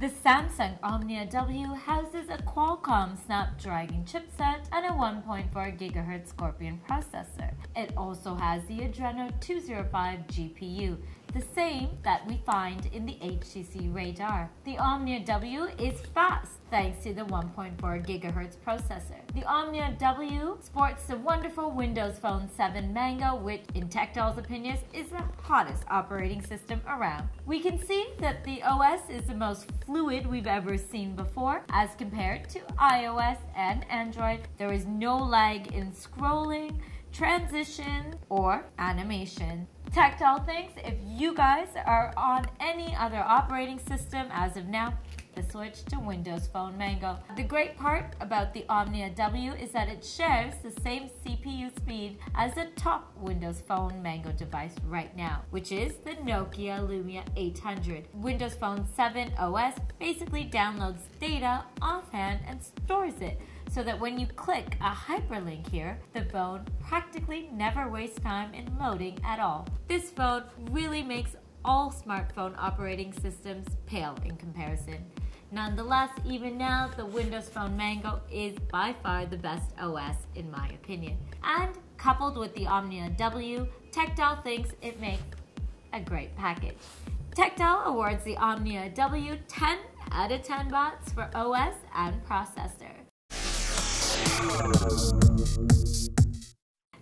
The Samsung Omnia W houses a Qualcomm Snapdragon chipset and a 1.4 GHz Scorpion processor. It also has the Adreno 205 GPU, the same that we find in the HTC Radar. The Omnia W is fast thanks to the 1.4 GHz processor. The Omnia W sports the wonderful Windows Phone 7 Mango, which in TechDoll's opinion is the hottest operating system around. We can see that the OS is the most fluid we've ever seen before as compared to iOS and Android. There is no lag in scrolling, transition, or animation. TechDoll thinks if you guys are on any other operating system as of now, the switch to Windows Phone Mango. The great part about the Omnia W is that it shares the same CPU speed as the top Windows Phone Mango device right now, which is the Nokia Lumia 800. Windows Phone 7 OS basically downloads data offhand and stores it, so that when you click a hyperlink here, the phone practically never wastes time in loading at all. This phone really makes all smartphone operating systems pale in comparison. Nonetheless, even now, the Windows Phone Mango is by far the best OS in my opinion. And coupled with the Omnia W, TechDoll thinks it makes a great package. TechDoll awards the Omnia W 10 out of 10 bots for OS and processor.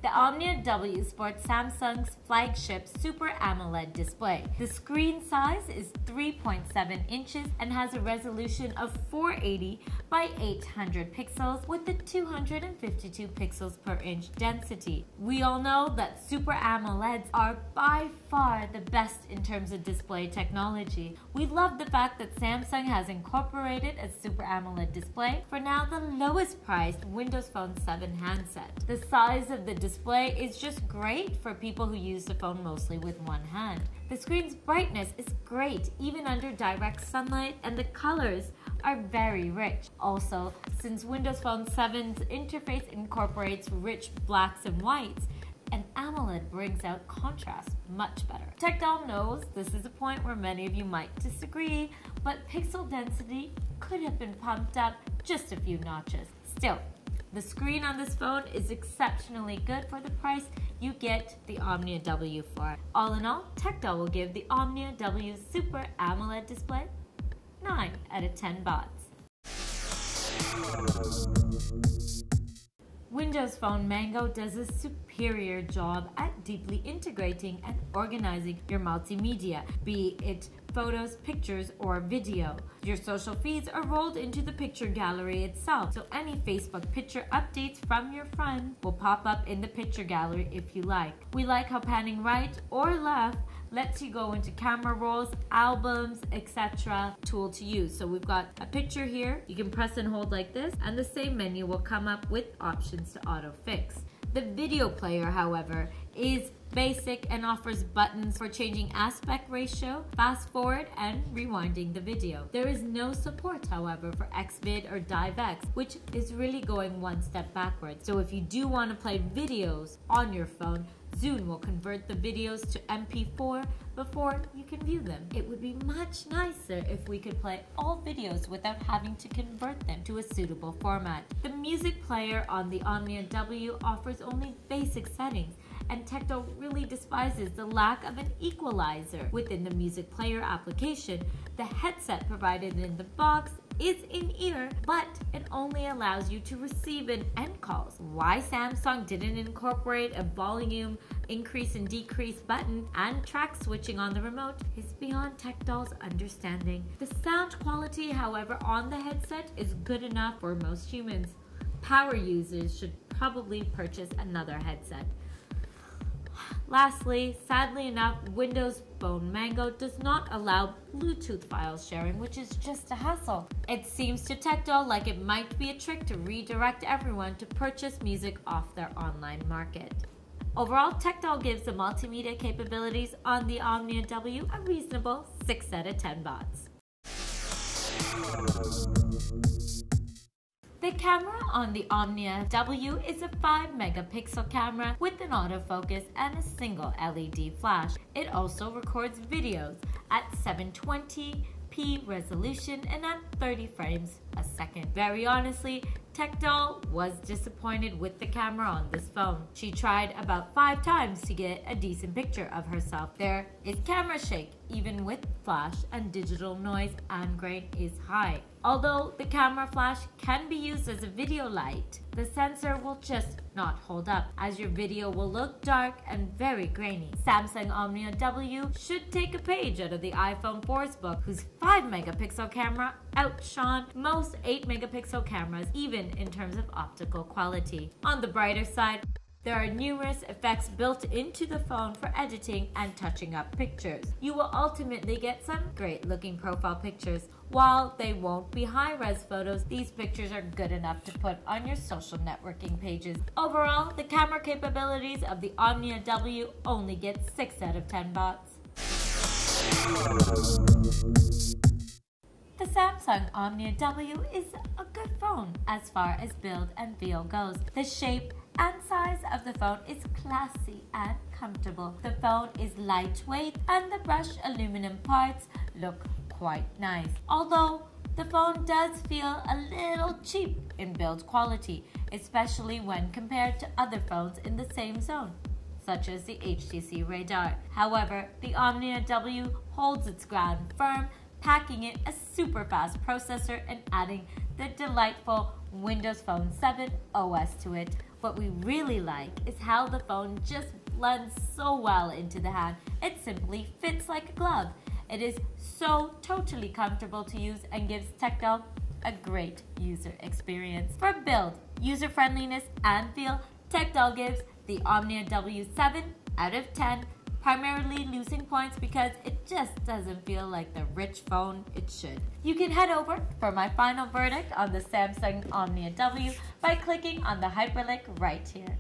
The Omnia W sports Samsung's flagship Super AMOLED display. The screen size is 3.7 inches and has a resolution of 480 by 800 pixels with a 252 pixels per inch density. We all know that Super AMOLEDs are by far the best in terms of display technology. We love the fact that Samsung has incorporated a Super AMOLED display for now the lowest priced Windows Phone 7 handset. The size of the display is just great for people who use the phone mostly with one hand. The screen's brightness is great even under direct sunlight, and the colors are very rich. Also, since Windows Phone 7's interface incorporates rich blacks and whites, an AMOLED brings out contrast much better. TechDoll knows this is a point where many of you might disagree, but pixel density could have been pumped up just a few notches. Still, the screen on this phone is exceptionally good for the price you get the Omnia W for. All in all, TechDoll will give the Omnia W Super AMOLED display 9 out of 10 bots. Windows Phone Mango does a superior job at deeply integrating and organizing your multimedia, be it photos, pictures, or video. Your social feeds are rolled into the picture gallery itself, so any Facebook picture updates from your friend will pop up in the picture gallery if you like. We like how panning right or left lets you go into camera rolls, albums, etc. tool to use. So we've got a picture here, you can press and hold like this, and the same menu will come up with options to auto fix. The video player, however, is basic and offers buttons for changing aspect ratio, fast forward, and rewinding the video. There is no support, however, for Xvid or DiveX, which is really going one step backwards. So if you do want to play videos on your phone, Zune will convert the videos to MP4 before you can view them. It would be much nicer if we could play all videos without having to convert them to a suitable format. The music player on the Omnia W offers only basic settings, and TechDoll really despises the lack of an equalizer within the music player application. The headset provided in the box is in-ear, but it only allows you to receive and end calls. Why Samsung didn't incorporate a volume increase and decrease button and track switching on the remote is beyond TechDoll's understanding. The sound quality, however, on the headset is good enough for most humans. Power users should probably purchase another headset. Lastly, sadly enough, Windows Phone Mango does not allow Bluetooth file sharing, which is just a hassle. It seems to TechDoll like it might be a trick to redirect everyone to purchase music off their online market. Overall, TechDoll gives the multimedia capabilities on the Omnia W a reasonable 6 out of 10 bots. The camera on the Omnia W is a 5 megapixel camera with an autofocus and a single LED flash. It also records videos at 720p resolution and at 30 frames a second. Very honestly, TechDoll was disappointed with the camera on this phone. She tried about 5 times to get a decent picture of herself. There is camera shake, even with flash, and digital noise and grain is high. Although the camera flash can be used as a video light, the sensor will just not hold up, as your video will look dark and very grainy. Samsung Omnia W should take a page out of the iPhone 4's book, whose 5 megapixel camera outshone most 8 megapixel cameras, even in terms of optical quality. On the brighter side, there are numerous effects built into the phone for editing and touching up pictures. You will ultimately get some great looking profile pictures. While they won't be high-res photos, these pictures are good enough to put on your social networking pages. Overall, the camera capabilities of the Omnia W only get 6 out of 10 bots. The Samsung Omnia W is a good phone as far as build and feel goes. The shape and size of the phone is classy and comfortable. The phone is lightweight and the brushed aluminum parts look quite nice. Although the phone does feel a little cheap in build quality, especially when compared to other phones in the same zone, such as the HTC Radar. However, the Omnia W holds its ground firm, packing in a super fast processor and adding the delightful Windows Phone 7 OS to it. What we really like is how the phone just blends so well into the hand. It simply fits like a glove. It is so totally comfortable to use and gives TechDoll a great user experience. For build, user friendliness, and feel, TechDoll gives the Omnia W 7 out of 10, primarily losing points because it just doesn't feel like the rich phone it should. You can head over for my final verdict on the Samsung Omnia W by clicking on the hyperlink right here.